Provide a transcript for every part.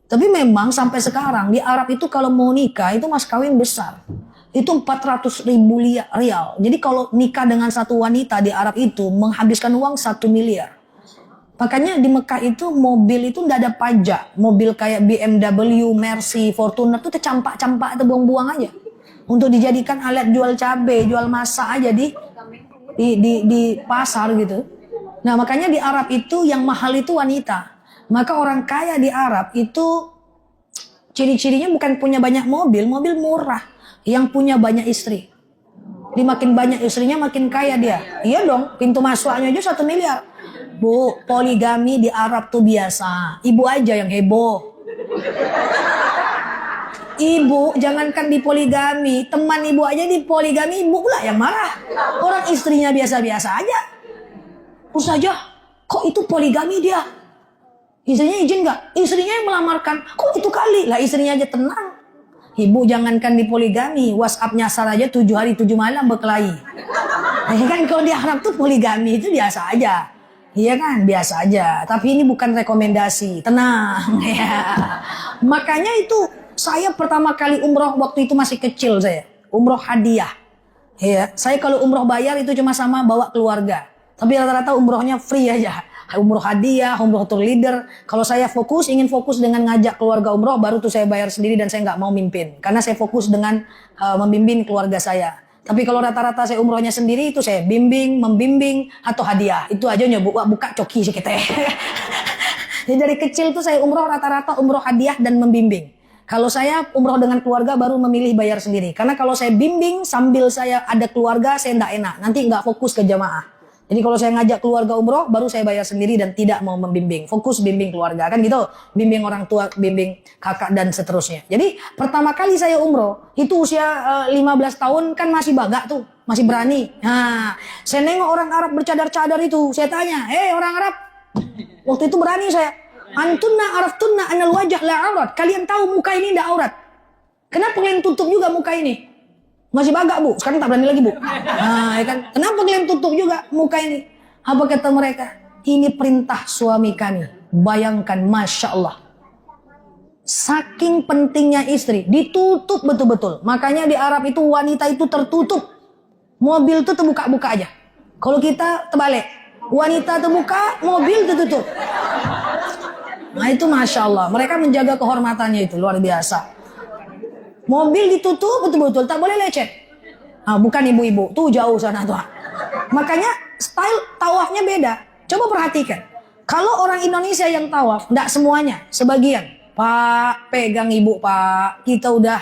Tapi memang sampai sekarang di Arab itu kalau mau nikah itu mas kawin besar. Itu 400.000 rial. Jadi kalau nikah dengan satu wanita di Arab itu menghabiskan uang 1 miliar. Makanya di Mekah itu mobil itu tidak ada pajak. Mobil kayak BMW, Mercy, Fortuner itu tercampak-campak atau buang-buang aja. Untuk dijadikan alat jual cabai, jual masak aja di pasar gitu. Nah makanya di Arab itu yang mahal itu wanita. Maka orang kaya di Arab itu ciri-cirinya bukan punya banyak mobil, mobil murah. Yang punya banyak istri. Dia makin banyak istrinya makin kaya dia. Iya dong, pintu masuknya aja 1 miliar. Bu, poligami di Arab tuh biasa. Ibu aja yang heboh. Ibu, jangankan di poligami, teman ibu aja di poligami, ibu pula yang marah. Orang istrinya biasa-biasa aja. Ustazah, kok itu poligami dia? Istrinya izin gak? Istrinya yang melamarkan. Kok itu kali? Lah istrinya aja tenang. Ibu jangankan di poligami, WhatsApp nyasar aja 7 hari 7 malam berkelahi. Kan kalau di Arab tuh poligami itu biasa aja. Iya kan, biasa aja. Tapi ini bukan rekomendasi. Tenang ya. Makanya itu saya pertama kali umroh waktu itu masih kecil saya. Umroh hadiah. Ya, saya kalau umroh bayar itu cuma sama bawa keluarga. Tapi rata-rata umrohnya free aja. Umroh hadiah, umroh tour leader. Kalau saya ingin fokus dengan ngajak keluarga umroh, baru tuh saya bayar sendiri dan saya nggak mau mimpin. Karena saya fokus dengan membimbing keluarga saya. Tapi kalau rata-rata saya umrohnya sendiri itu saya membimbing atau hadiah. Itu aja nyoba buka coki sih kita. Jadi dari kecil tuh saya umroh rata-rata umroh hadiah dan membimbing. Kalau saya umroh dengan keluarga baru memilih bayar sendiri. Karena kalau saya bimbing sambil saya ada keluarga saya nggak enak. Nanti nggak fokus ke jamaah. Jadi kalau saya ngajak keluarga umroh baru saya bayar sendiri dan tidak mau membimbing. Fokus bimbing keluarga kan gitu. Bimbing orang tua, bimbing kakak dan seterusnya. Jadi pertama kali saya umroh itu usia 15 tahun kan masih bagak tuh. Masih berani. Nah saya nengok orang Arab bercadar-cadar itu. Saya tanya, orang Arab. Waktu itu berani saya. Antunna araftunna anal wajah la aurat. Kalian tahu muka ini tidak aurat. Kenapa kalian tutup juga muka ini? Masih bagak bu, sekarang tak berani lagi bu. Nah, ya kan? Kenapa kalian tutup juga muka ini? Apa kata mereka? Ini perintah suami kami. Bayangkan, Masya Allah. Saking pentingnya istri, ditutup betul-betul. Makanya di Arab itu wanita itu tertutup. Mobil itu terbuka-buka aja. Kalau kita terbalik, wanita terbuka, mobil tertutup. Nah itu Masya Allah. Mereka menjaga kehormatannya itu, luar biasa. Mobil ditutup betul-betul, tak boleh lecet. Nah, bukan ibu-ibu, tuh jauh sana tuh. Makanya style tawafnya beda. Coba perhatikan. Kalau orang Indonesia yang tawaf, enggak semuanya, sebagian. Pak, pegang ibu pak. Kita udah,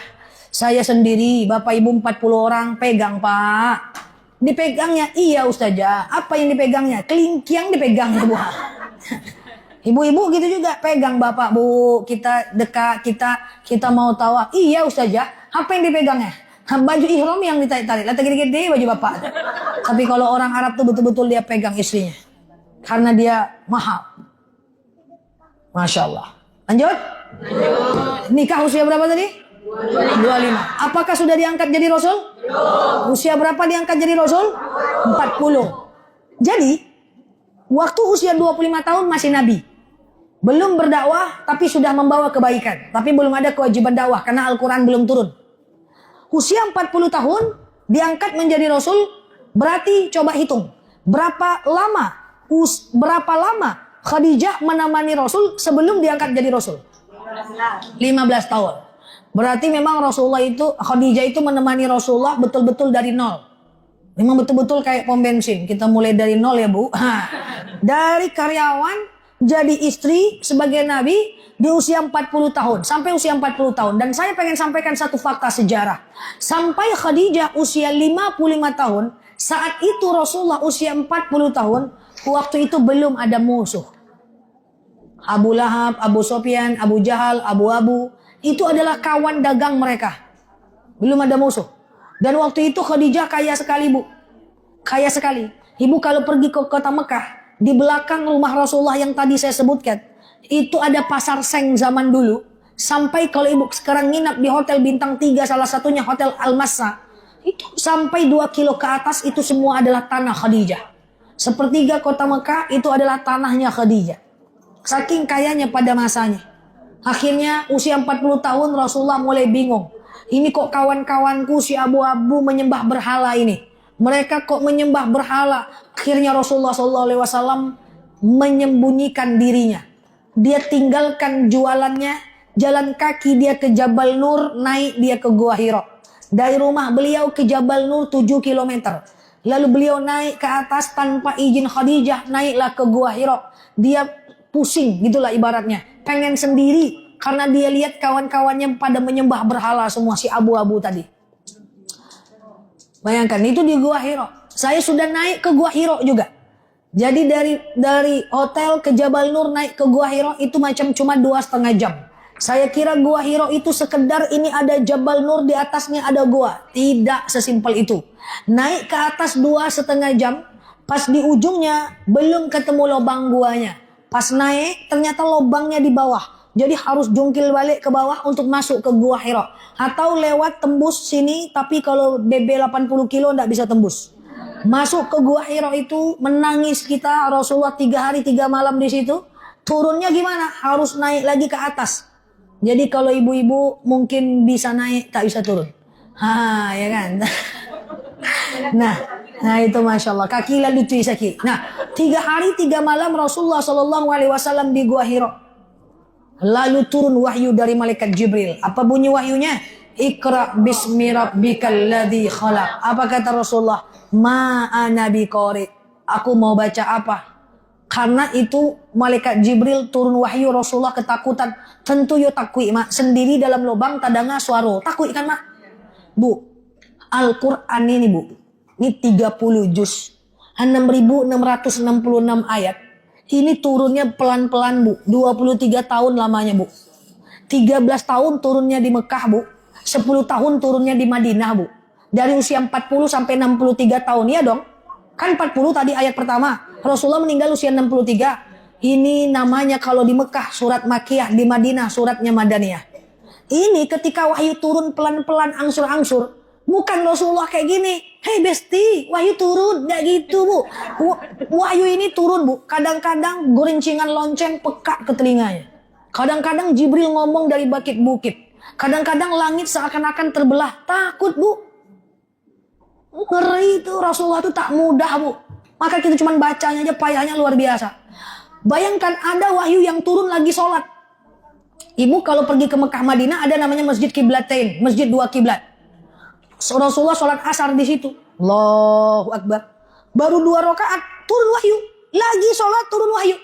saya sendiri, bapak ibu 40 orang, pegang pak. Dipegangnya, iya ustazah. Apa yang dipegangnya? Kelingking dipegang bu. Ibu-ibu gitu juga, pegang bapak bu, kita dekat, kita mau tawaf. Iya ustazah, apa yang dipegangnya? Baju ihram yang ditarik-tarik, letak gede-gede baju bapak. Tapi kalau orang Arab tuh betul-betul dia pegang istrinya, karena dia mahal. Masya Allah. Lanjut. Nikah usia berapa tadi? 25. Apakah sudah diangkat jadi Rasul? Usia berapa diangkat jadi Rasul? 40. Jadi, waktu usia 25 tahun masih Nabi. Belum berdakwah tapi sudah membawa kebaikan. Tapi belum ada kewajiban dakwah karena Al-Quran belum turun. Usia 40 tahun diangkat menjadi Rasul. Berarti coba hitung. Berapa lama Khadijah menemani Rasul sebelum diangkat jadi Rasul? 15 tahun. Berarti memang Khadijah itu menemani Rasulullah betul-betul dari nol. Memang betul-betul kayak pom bensin. Kita mulai dari nol ya bu. Dari karyawan jadi istri sebagai nabi di usia 40 tahun. Sampai usia 40 tahun. Dan saya pengen sampaikan satu fakta sejarah. Sampai Khadijah usia 55 tahun. Saat itu Rasulullah usia 40 tahun. Waktu itu belum ada musuh. Abu Lahab, Abu Sufyan, Abu Jahal, Abu. Itu adalah kawan dagang mereka. Belum ada musuh. Dan waktu itu Khadijah kaya sekali bu. Kaya sekali. Ibu kalau pergi ke kota Mekah. Di belakang rumah Rasulullah yang tadi saya sebutkan. Itu ada pasar seng zaman dulu. Sampai kalau ibu sekarang nginap di hotel bintang 3. Salah satunya hotel Al-Massa. Itu sampai 2 kilo ke atas itu semua adalah tanah Khadijah. Sepertiga kota Mekah itu adalah tanahnya Khadijah. Saking kayanya pada masanya. Akhirnya usia 40 tahun Rasulullah mulai bingung. Ini kok kawan-kawanku si abu-abu menyembah berhala ini. Mereka kok menyembah berhala. Akhirnya Rasulullah SAW menyembunyikan dirinya. Dia tinggalkan jualannya, jalan kaki dia ke Jabal Nur, naik dia ke Gua Hira. Dari rumah beliau ke Jabal Nur 7 km. Lalu beliau naik ke atas tanpa izin Khadijah, naiklah ke Gua Hira. Dia pusing gitulah ibaratnya. Pengen sendiri karena dia lihat kawan-kawannya pada menyembah berhala semua si abu-abu tadi. Bayangkan itu di Gua Hira. Saya sudah naik ke Gua Hira juga. Jadi dari hotel ke Jabal Nur naik ke Gua Hira itu macam cuma 2,5 jam. Saya kira Gua Hira itu sekedar ini ada Jabal Nur, di atasnya ada gua. Tidak sesimpel itu. Naik ke atas 2,5 jam, pas di ujungnya belum ketemu lubang guanya. Pas naik ternyata lubangnya di bawah. Jadi harus jungkil balik ke bawah untuk masuk ke Gua Hira. Atau lewat tembus sini, tapi kalau BB 80 kilo tidak bisa tembus. Masuk ke Gua Hira itu menangis kita, Rasulullah 3 hari 3 malam di situ. Turunnya gimana? Harus naik lagi ke atas. Jadi kalau ibu-ibu mungkin bisa naik, tak bisa turun. Ya kan? Nah itu Masya Allah. Kaki lalu cuy sakit. Nah 3 hari 3 malam Rasulullah SAW di Gua Hira. Lalu turun wahyu dari malaikat Jibril. Apa bunyi wahyunya? Iqra bismi rabbikal ladzi khalaq. Apa kata Rasulullah? Ma ana biqari. Aku mau baca apa? Karena itu malaikat Jibril turun wahyu, Rasulullah ketakutan. Tentu yo takui mak. Sendiri dalam lubang tadanga suara. Takui kan mak? Bu, Al-Quran ini bu. Ini 30 juz. 6.666 ayat. Ini turunnya pelan-pelan bu. 23 tahun lamanya bu. 13 tahun turunnya di Mekah bu. 10 tahun turunnya di Madinah bu. Dari usia 40 sampai 63 tahun. Ya dong. Kan 40 tadi ayat pertama. Rasulullah meninggal usia 63. Ini namanya kalau di Mekah surat Makkiyah, di Madinah suratnya Madaniyah. Ini ketika wahyu turun pelan-pelan angsur-angsur. Bukan Rasulullah kayak gini. Hei besti, wahyu turun. Nggak gitu bu. Wahyu ini turun bu. Kadang-kadang gorencingan lonceng peka ke telinganya. Kadang-kadang Jibril ngomong dari bukit-bukit. Kadang-kadang langit seakan-akan terbelah. Takut bu. Ngeri itu, Rasulullah itu tak mudah bu. Maka kita cuma bacanya aja payahnya luar biasa. Bayangkan ada wahyu yang turun lagi sholat. Ibu kalau pergi ke Mekah Madinah ada namanya Masjid Qiblatain, Masjid 2 kiblat. Rasulullah sholat asar di situ. Allahu Akbar. Baru 2 rakaat turun wahyu. Lagi sholat turun wahyu.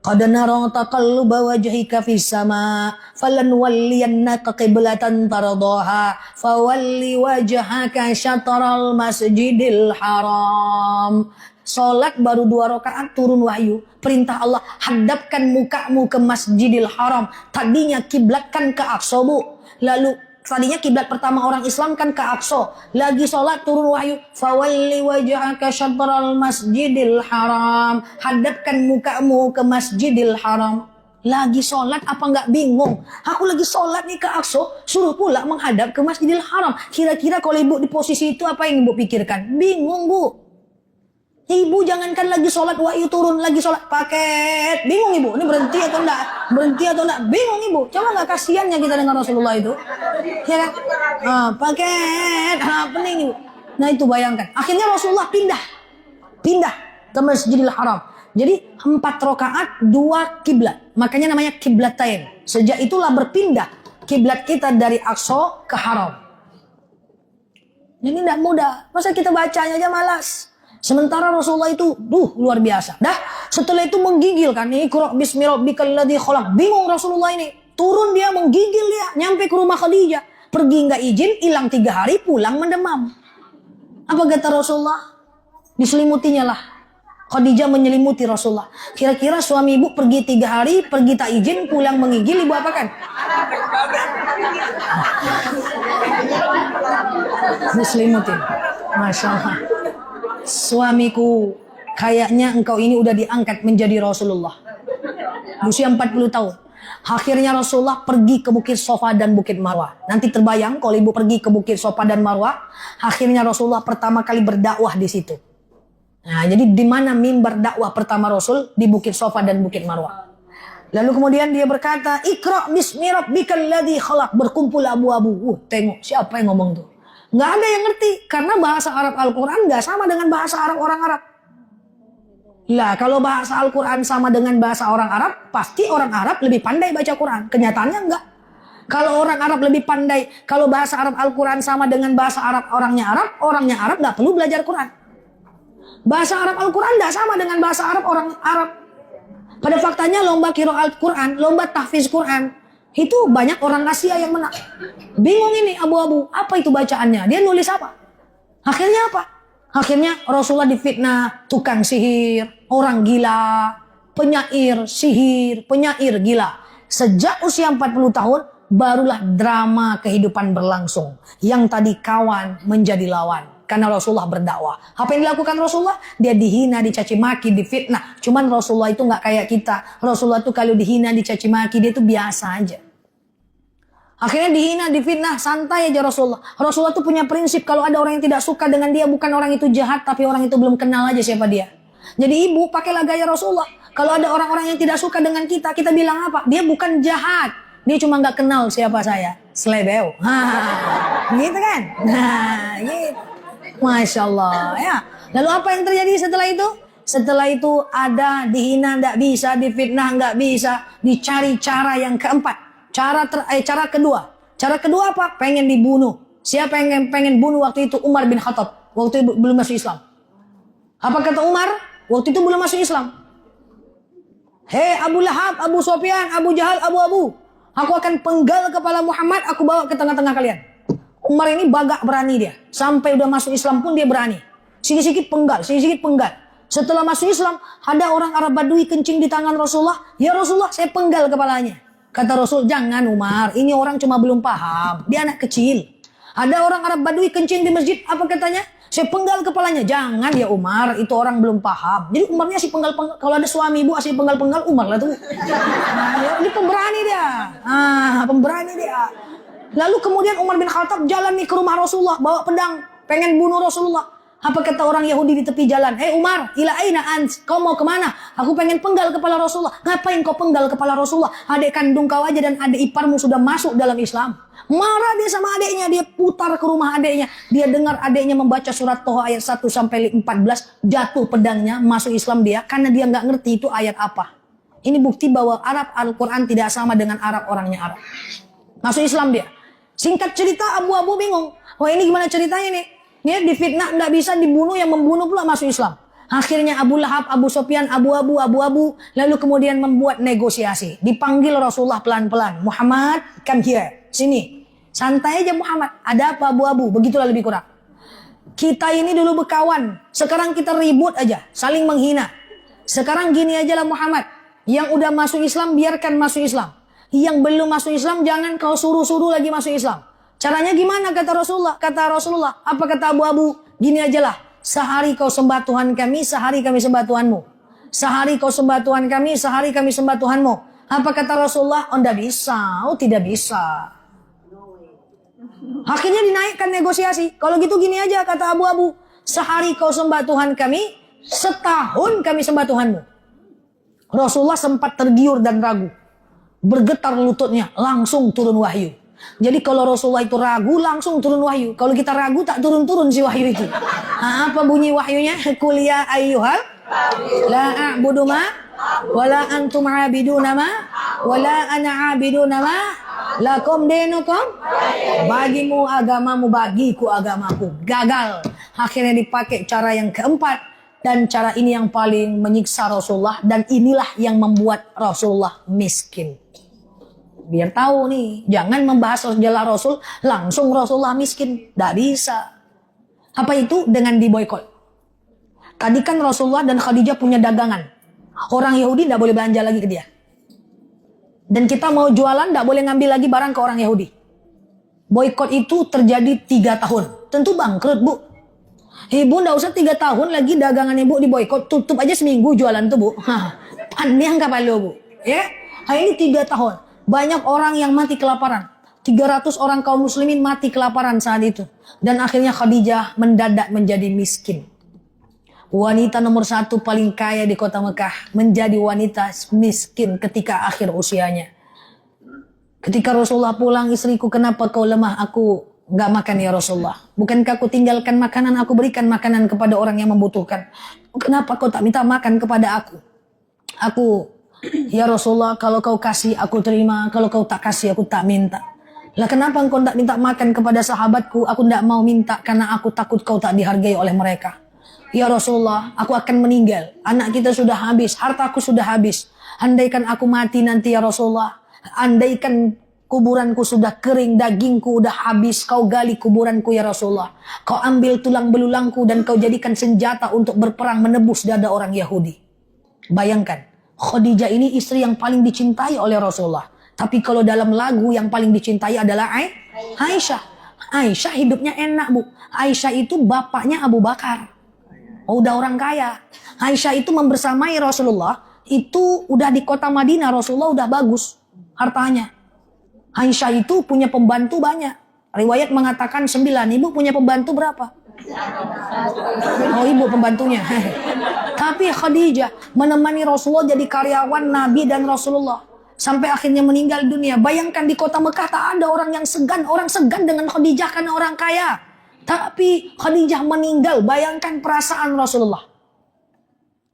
Qad nara taqalluba wajhika fis sama falanwalliyannaka qiblatan tardaha fawalli wajhaka syatral masjidil haram. Salat baru 2 rakaat turun wahyu. Perintah Allah, hadapkan mukamu ke Masjidil Haram. Tadinya kiblat kan ke Aqsa bu. Lalu tadinya kiblat pertama orang Islam kan ke Aqsa. Lagi sholat turun wahyu. Fawalli wajhaka syatral masjidil haram. Hadapkan mukamu ke Masjidil Haram. Lagi sholat apa nggak bingung? Aku lagi sholat nih ke Aqsa. Suruh pula menghadap ke Masjidil Haram. Kira-kira kalau ibu di posisi itu apa yang ibu pikirkan? Bingung bu. Ibu jangankan lagi sholat wahyu turun, lagi sholat paket. Bingung ibu, ini berhenti atau enggak? Berhenti atau enggak? Bingung ibu. Coba nggak kasihannya kita dengan Rasulullah itu? Ya kan? Paket, pening ibu. Nah itu bayangkan. Akhirnya Rasulullah pindah ke Masjidil Haram. Jadi 4 rakaat 2 kiblat. Makanya namanya kiblatain. Sejak itulah berpindah kiblat kita dari Aqsa ke Haram. Jadi tidak mudah. Masa kita bacanya aja malas. Sementara Rasulullah itu luar biasa. Dah setelah itu menggigil kan. Iqra bismi rabbikal ladzi khalaq. Bingung Rasulullah ini. Turun dia menggigil dia. Nyampe ke rumah Khadijah. Pergi nggak izin, hilang 3 hari, pulang mendemam. Apa kata Rasulullah? Diselimutinya lah. Khadijah menyelimuti Rasulullah. Kira-kira suami ibu pergi 3 hari, pergi tak izin, pulang menggigil, ibu apakan? Diselimutin. Masya Allah. Suamiku, kayaknya engkau ini udah diangkat menjadi Rasulullah. Usia 40 tahun. Akhirnya Rasulullah pergi ke Bukit Sofa dan Bukit Marwah. Nanti terbayang kalau ibu pergi ke Bukit Sofa dan Marwah. Akhirnya Rasulullah pertama kali berdakwah di situ. Nah, jadi di mana mimbar dakwah pertama Rasul? Di Bukit Sofa dan Bukit Marwah. Lalu kemudian dia berkata, Iqra bismi rabbikal ladzi khalaq. Berkumpul abu-abu. Tengok siapa yang ngomong tuh. Nggak ada yang ngerti. Karena bahasa Arab Al-Quran nggak sama dengan bahasa Arab orang Arab. Lah kalau bahasa Al-Quran sama dengan bahasa orang Arab, pasti orang Arab lebih pandai baca Quran. Kenyataannya enggak. Kalau orang Arab lebih pandai, kalau bahasa Arab Al-Quran sama dengan bahasa Arab orangnya Arab nggak perlu belajar Quran. Bahasa Arab Al-Quran nggak sama dengan bahasa Arab orang Arab. Pada faktanya lomba qiraat Quran, lomba tahfiz Quran, itu banyak orang Asia yang menang. Bingung ini abu-abu, apa itu bacaannya? Dia nulis apa? Akhirnya apa? Akhirnya Rasulullah difitnah tukang sihir, orang gila, penyair sihir, penyair gila. Sejak usia 40 tahun barulah drama kehidupan berlangsung. Yang tadi kawan menjadi lawan karena Rasulullah berdakwah. Apa yang dilakukan Rasulullah? Dia dihina, dicaci maki, difitnah. Cuman Rasulullah itu nggak kayak kita. Rasulullah itu kalau dihina, dicaci maki, dia itu biasa aja. Akhirnya dihina, difitnah, santai aja Rasulullah. Rasulullah tuh punya prinsip, kalau ada orang yang tidak suka dengan dia, bukan orang itu jahat, tapi orang itu belum kenal aja siapa dia. Jadi ibu, pakailah gaya Rasulullah. Kalau ada orang-orang yang tidak suka dengan kita, kita bilang apa? Dia bukan jahat, dia cuma nggak kenal siapa saya. Slebeo. Gitu kan? Nah, gitu. Masya Allah. Ya. Lalu apa yang terjadi setelah itu? Setelah itu ada dihina, nggak bisa, difitnah, nggak bisa, dicari cara yang keempat. Cara kedua. Cara kedua apa? Pengen dibunuh. Siapa yang pengen bunuh waktu itu? Umar bin Khattab. Waktu itu belum masuk Islam. Apa kata Umar? Waktu itu belum masuk Islam. Hei Abu Lahab, Abu Sufyan, Abu Jahal, Abu. Aku akan penggal kepala Muhammad, aku bawa ke tengah-tengah kalian. Umar ini bagak berani dia. Sampai udah masuk Islam pun dia berani. Sikit-sikit penggal, sikit-sikit penggal. Setelah masuk Islam, ada orang Arab Badui kencing di tangan Rasulullah. Ya Rasulullah, saya penggal kepalanya. Kata Rasul, jangan Umar, ini orang cuma belum paham. Dia anak kecil. Ada orang Arab Badui kencing di masjid, apa katanya? Saya penggal kepalanya. Jangan ya Umar, itu orang belum paham. Jadi Umarnya si penggal-penggal. Kalau ada suami ibu asli penggal-penggal, Umar lah tuh. Nah, ini pemberani dia. Pemberani dia. Lalu kemudian Umar bin Khattab jalan nih ke rumah Rasulullah, bawa pedang, pengen bunuh Rasulullah. Apa kata orang Yahudi di tepi jalan? Umar, ila aina ant? Kau mau kemana? Aku pengen penggal kepala Rasulullah. Ngapain kau penggal kepala Rasulullah? Adik kandung kau aja dan adik iparmu sudah masuk dalam Islam. Marah dia sama adiknya, dia putar ke rumah adiknya. Dia dengar adiknya membaca surat Toha ayat 1 sampai 14, jatuh pedangnya, masuk Islam dia karena dia nggak ngerti itu ayat apa. Ini bukti bahwa Arab Al-Quran tidak sama dengan Arab orangnya Arab. Masuk Islam dia. Singkat cerita Abu-Abu bingung. Wah ini gimana ceritanya nih? Dia difitnah, nggak bisa dibunuh, yang membunuh pula masuk Islam. Akhirnya Abu Lahab, Abu Sufyan, Abu-Abu, lalu kemudian membuat negosiasi. Dipanggil Rasulullah pelan-pelan. Muhammad, come here, sini. Santai aja Muhammad, ada apa Abu-Abu? Begitulah lebih kurang. Kita ini dulu berkawan, sekarang kita ribut aja, saling menghina. Sekarang gini aja lah Muhammad, yang udah masuk Islam biarkan masuk Islam. Yang belum masuk Islam jangan kau suruh-suruh lagi masuk Islam. Caranya gimana kata Rasulullah? Kata Rasulullah, apa kata Abu-Abu? Gini aja lah, sehari kau sembah Tuhan kami, sehari kami sembah Tuhanmu. Sehari kau sembah Tuhan kami, sehari kami sembah Tuhanmu. Apa kata Rasulullah? Oh tidak bisa, tidak bisa. Akhirnya dinaikkan negosiasi. Kalau gitu gini aja kata Abu-Abu, sehari kau sembah Tuhan kami, setahun kami sembah Tuhanmu. Rasulullah sempat tergiur dan ragu. Bergetar lututnya, langsung turun wahyu. Jadi kalau Rasulullah itu ragu, langsung turun wahyu. Kalau kita ragu, tak turun-turun si wahyu itu. Apa bunyi wahyunya? Kuliah ayyuhal la a'budu ma wala antum abiduna ma wala ana abiduna ma lakum dinukum. Bagimu agamamu, bagiku agamaku. Gagal. Akhirnya dipakai cara yang keempat. Dan cara ini yang paling menyiksa Rasulullah. Dan inilah yang membuat Rasulullah miskin. Biar tahu nih, jangan membahas sejarah Rasul, langsung Rasulullah miskin. Tidak bisa. Apa itu? Dengan diboykot. Tadi kan Rasulullah dan Khadijah punya dagangan. Orang Yahudi tidak boleh belanja lagi ke dia. Dan kita mau jualan, tidak boleh ngambil lagi barang ke orang Yahudi. Boykot itu terjadi 3 tahun. Tentu bangkrut bu. Ibu tidak usah 3 tahun lagi dagangan ibu diboykot. Tutup aja seminggu jualan tuh bu. Pandai kapal bu. Ya, ini 3 tahun. Banyak orang yang mati kelaparan. 300 orang kaum muslimin mati kelaparan saat itu. Dan akhirnya Khadijah mendadak menjadi miskin. Wanita nomor 1 paling kaya di kota Mekah menjadi wanita miskin ketika akhir usianya. Ketika Rasulullah pulang, istriku, kenapa kau lemah? Aku nggak makan ya Rasulullah. Bukankah aku tinggalkan makanan, aku berikan makanan kepada orang yang membutuhkan. Kenapa kau tak minta makan kepada aku? Aku, ya Rasulullah, kalau kau kasih aku terima, kalau kau tak kasih aku tak minta. Lah kenapa engkau tak minta makan kepada sahabatku? Aku tidak mau minta karena aku takut kau tak dihargai oleh mereka. Ya Rasulullah, aku akan meninggal. Anak kita sudah habis, hartaku sudah habis. Andaikan aku mati nanti ya Rasulullah. Andaikan kuburanku sudah kering, dagingku udah habis, kau gali kuburanku ya Rasulullah. Kau ambil tulang belulangku dan kau jadikan senjata untuk berperang menebus dada orang Yahudi. Bayangkan, Khadijah ini istri yang paling dicintai oleh Rasulullah. Tapi kalau dalam lagu yang paling dicintai adalah Aisyah. Aisyah hidupnya enak, Bu. Aisyah itu bapaknya Abu Bakar. Oh, udah orang kaya. Aisyah itu membersamai Rasulullah. Itu udah di kota Madinah. Rasulullah udah bagus hartanya. Aisyah itu punya pembantu banyak. Riwayat mengatakan 9. Ibu punya pembantu berapa? Oh, ibu pembantunya. Tapi Khadijah menemani Rasulullah jadi karyawan Nabi dan Rasulullah. Sampai akhirnya meninggal dunia. Bayangkan di kota Mekah tak ada orang yang segan. Orang segan dengan Khadijah karena orang kaya. Tapi Khadijah meninggal. Bayangkan perasaan Rasulullah.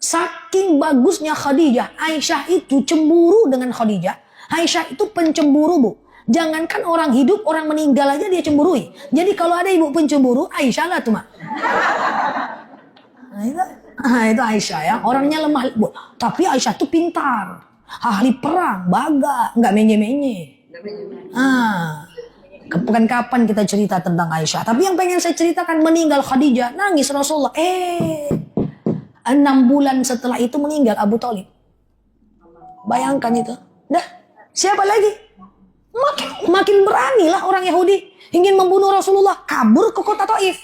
Saking bagusnya Khadijah. Aisyah itu cemburu dengan Khadijah. Aisyah itu pencemburu, Bu. Jangankan orang hidup, orang meninggal aja dia cemburui. Jadi kalau ada ibu pencemburu, Aisyah lah tuh, Mak. Nah, itu Aisyah ya. Orangnya lemah, Bu. Tapi Aisyah tuh pintar. Ahli perang, baga, nggak menye-menye. Bukan kapan kita cerita tentang Aisyah. Tapi yang pengen saya ceritakan, meninggal Khadijah, nangis Rasulullah. 6 bulan setelah itu meninggal Abu Thalib. Bayangkan itu. Dah, siapa lagi? Makin beranilah orang Yahudi ingin membunuh Rasulullah. Kabur ke kota Taif.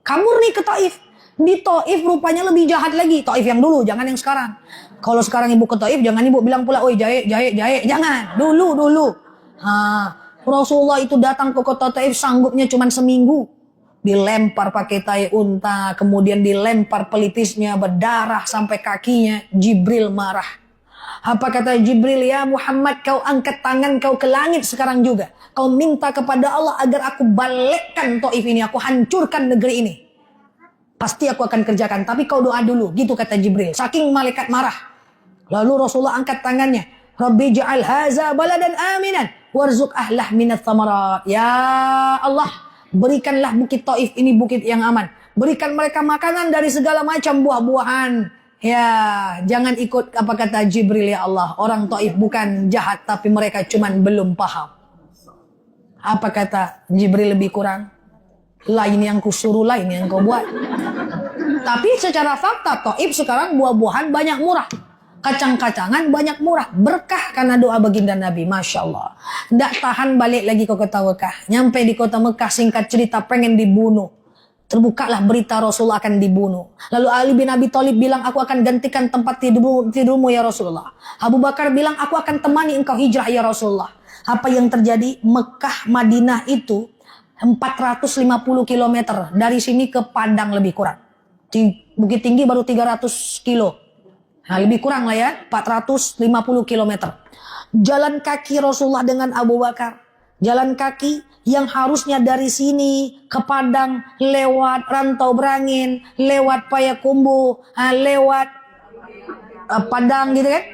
Kabur nih ke Taif. Di Taif rupanya lebih jahat lagi. Taif yang dulu, jangan yang sekarang. Kalau sekarang ibu ke Taif, jangan ibu bilang pula, oi jahe. Jangan, dulu. Rasulullah itu datang ke kota Taif sanggupnya cuma seminggu. Dilempar pakai tai unta, kemudian dilempar pelipisnya, berdarah sampai kakinya. Jibril marah. Apa kata Jibril? Ya Muhammad, kau angkat tangan kau ke langit sekarang juga. Kau minta kepada Allah agar aku balikkan Taif ini, aku hancurkan negeri ini. Pasti aku akan kerjakan, tapi kau doa dulu. Gitu kata Jibril. Saking malaikat marah. Lalu Rasulullah angkat tangannya. Rabbi ja'al haza baladan aminan warzuq ahlah minat thamarat. Ya Allah, berikanlah bukit Taif ini bukit yang aman. Berikan mereka makanan dari segala macam buah-buahan. Ya, jangan ikut apa kata Jibril ya Allah. Orang Taif bukan jahat, tapi mereka cuman belum paham. Apa kata Jibril lebih kurang? Lain yang kusuruh, lain yang kau buat. Tapi secara fakta Taif sekarang buah-buahan banyak murah. Kacang-kacangan banyak murah. Berkah karena doa baginda Nabi. Masya Allah. Tidak tahan balik lagi ke kota Mekah. Nyampe di kota Mekah, singkat cerita pengen dibunuh. Terbukalah berita Rasulullah akan dibunuh. Lalu Ali bin Abi Thalib bilang, aku akan gantikan tempat tidurmu ya Rasulullah. Abu Bakar bilang, aku akan temani engkau hijrah ya Rasulullah. Apa yang terjadi? Mekah Madinah itu 450 km. Dari sini ke Padang lebih kurang. Bukit Tinggi baru 300 kilo. Nah, lebih kurang lah ya, 450 km. Jalan kaki Rasulullah dengan Abu Bakar. Jalan kaki yang harusnya dari sini ke Padang lewat Rantau Berangin, lewat Payakumbuh, lewat Padang gitu kan.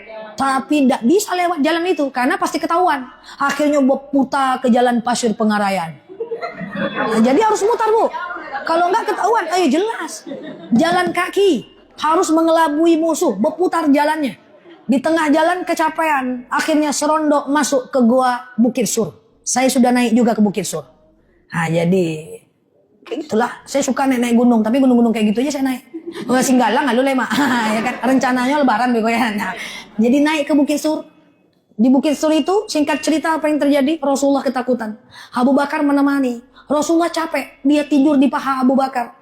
Tapi tidak bisa lewat jalan itu karena pasti ketahuan. Akhirnya berputar ke jalan Pasir Pengarayan. Nah, jadi harus mutar, Bu. Kalau nggak ketahuan, ayo jelas. Jalan kaki harus mengelabui musuh, berputar jalannya. Di tengah jalan kecapean, akhirnya serondok masuk ke gua Bukit Sur. Saya sudah naik juga ke Bukit Sur. Nah, jadi itulah, saya suka naik gunung, tapi gunung-gunung kayak gitu aja saya naik. Singgalang lalu lema, ya kan? Rencananya lebaran bego ya. Nah, jadi naik ke Bukit Sur. Di Bukit Sur itu, singkat cerita apa yang terjadi? Rasulullah ketakutan. Abu Bakar menemani. Rasulullah capek, dia tidur di paha Abu Bakar.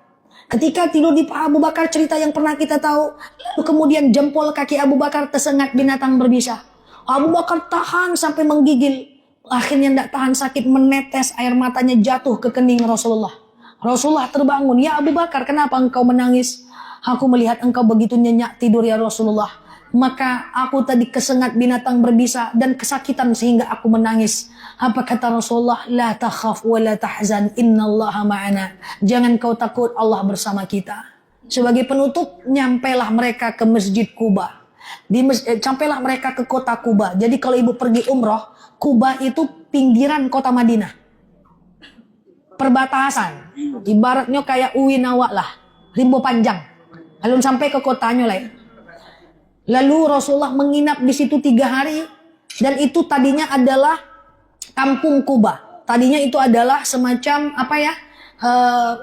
Ketika tidur di paha Abu Bakar, cerita yang pernah kita tahu, lalu kemudian jempol kaki Abu Bakar tersengat binatang berbisa. Abu Bakar tahan sampai menggigil. Akhirnya tidak tahan sakit, menetes air matanya jatuh ke kening Rasulullah. Rasulullah terbangun. Ya Abu Bakar, kenapa engkau menangis? Aku melihat engkau begitu nyenyak tidur ya Rasulullah. Maka aku tadi kesengat binatang berbisa dan kesakitan sehingga aku menangis. Apa kata Rasulullah? La takhaf wa la tahzan, innallaha ma'ana. Jangan kau takut, Allah bersama kita. Sebagai penutup, nyampailah mereka ke Masjid Quba. Sampailah mereka ke kota Quba. Jadi kalau ibu pergi umroh, Quba itu pinggiran kota Madinah. Perbatasan. Ibaratnya kayak Uwinawa lah. Rimbo panjang. Lalu sampai ke kotanya lah. Lalu Rasulullah menginap di situ 3 hari. Dan itu tadinya adalah kampung Quba. Tadinya itu adalah semacam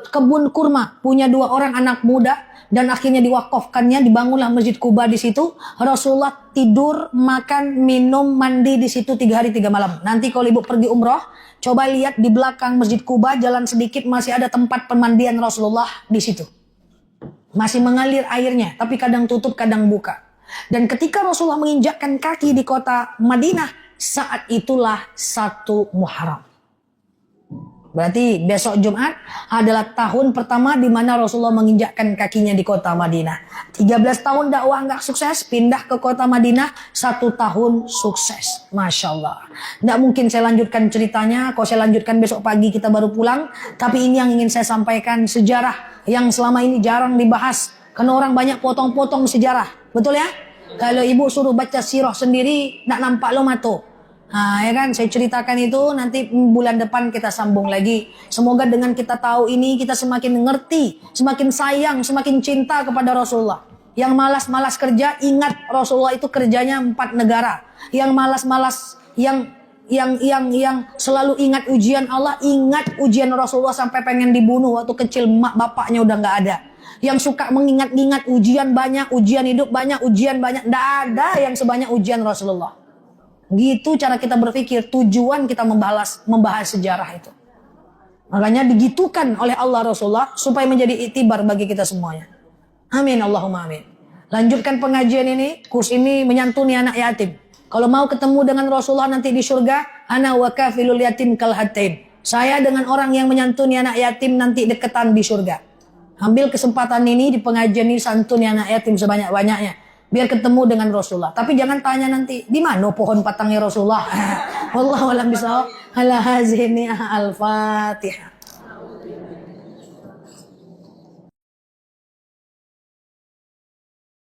kebun kurma. Punya 2 orang anak muda. Dan akhirnya diwakafkannya, dibangunlah Masjid Quba di situ. Rasulullah tidur, makan, minum, mandi di situ 3 hari 3 malam. Nanti kalau ibu pergi umroh, coba lihat di belakang Masjid Quba, jalan sedikit masih ada tempat pemandian Rasulullah di situ. Masih mengalir airnya, tapi kadang tutup, kadang buka. Dan ketika Rasulullah menginjakkan kaki di kota Madinah, saat itulah 1 Muharram. Berarti besok Jumat adalah tahun pertama di mana Rasulullah menginjakkan kakinya di kota Madinah. 13 tahun dakwah nggak sukses, pindah ke kota Madinah, 1 tahun sukses. Masya Allah. Nggak mungkin saya lanjutkan ceritanya, kalau saya lanjutkan besok pagi kita baru pulang. Tapi ini yang ingin saya sampaikan, sejarah yang selama ini jarang dibahas. Karena orang banyak potong-potong sejarah. Betul ya? Kalau ibu suruh baca sirah sendiri, nggak nampak lo mato. Nah, ya kan, saya ceritakan itu, nanti bulan depan kita sambung lagi. Semoga dengan kita tahu ini, kita semakin mengerti, semakin sayang, semakin cinta kepada Rasulullah. Yang malas-malas kerja, ingat Rasulullah itu kerjanya 4 negara. Yang malas-malas, yang selalu ingat ujian Allah, ingat ujian Rasulullah sampai pengen dibunuh waktu kecil, mak bapaknya udah nggak ada. Yang suka mengingat-ingat ujian banyak, ujian hidup banyak, ujian banyak, nggak ada yang sebanyak ujian Rasulullah. Gitu cara kita berpikir, tujuan kita membahas sejarah itu. Makanya digitukan oleh Allah Rasulullah supaya menjadi iktibar bagi kita semuanya. Amin, Allahumma amin. Lanjutkan pengajian ini, kurs ini menyantuni anak yatim. Kalau mau ketemu dengan Rasulullah nanti di surga, ana wa kafilul yatim kal hatain. Saya dengan orang yang menyantuni anak yatim nanti deketan di surga. Ambil kesempatan ini di pengajian ini, santuni anak yatim sebanyak-banyaknya. Biar ketemu dengan Rasulullah. Tapi jangan tanya nanti, di mana pohon patangnya Rasulullah? Wallahu a'lam bishawab. Ala hazini al-Fatihah.